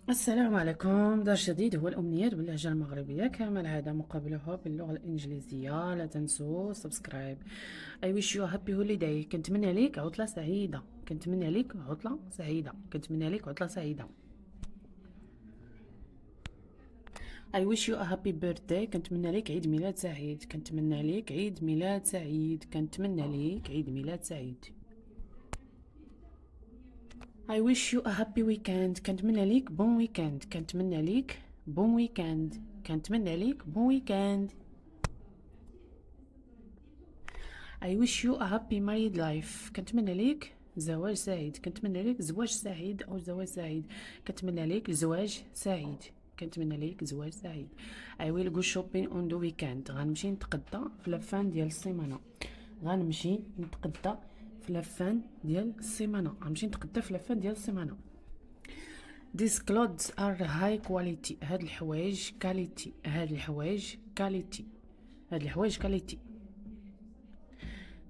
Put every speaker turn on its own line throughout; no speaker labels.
السلام عليكم. درس جديد هو الأمنيات باللهجة المغربية، كما العادة مقابلها باللغة الإنجليزية. لا تنسوا سبسكرايب. I wish you a happy holiday. كنتمنى ليك عطلة سعيدة. كنتمنى ليك عطلة سعيدة. كنتمنى ليك عطلة سعيدة. I wish you a happy birthday. كنتمنى ليك عيد ميلاد سعيد. كنتمنى ليك عيد ميلاد سعيد. كنتمنى ليك عيد ميلاد سعيد. I wish you a happy weekend. كنتمنى ليك بون ويكند. كنتمنى ليك بون ويكند. كنتمنى ليك بون ويكند. I wish you a happy married life. كنتمنى ليك زواج سعيد. كنتمنى ليك زواج سعيد أو زواج سعيد. كنتمنى ليك زواج سعيد. كنتمنى ليك زواج سعيد. I will go shopping on the weekend. غنمشي نتقدى في لافان ديال السيمانة. غنمشي نتقدى في لافان ديال السيمانة. غنمشي نتقدى في لافان ديال السيمانة. These clothes are high quality. هاد الحوايج كاليتي. هاد الحوايج كاليتي. هاد الحوايج كاليتي.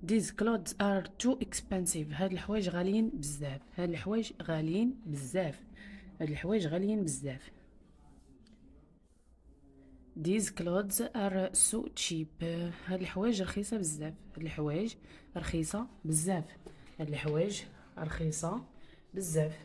These clothes are too expensive. هاد الحوايج غاليين بزاف. هاد الحوايج غاليين بزاف. هاد الحوايج غاليين بزاف. These clothes are so cheap. هاد الحوايج رخيصة بزاف. هاد الحوايج رخيصة بزاف. هاد الحوايج رخيصة بزاف.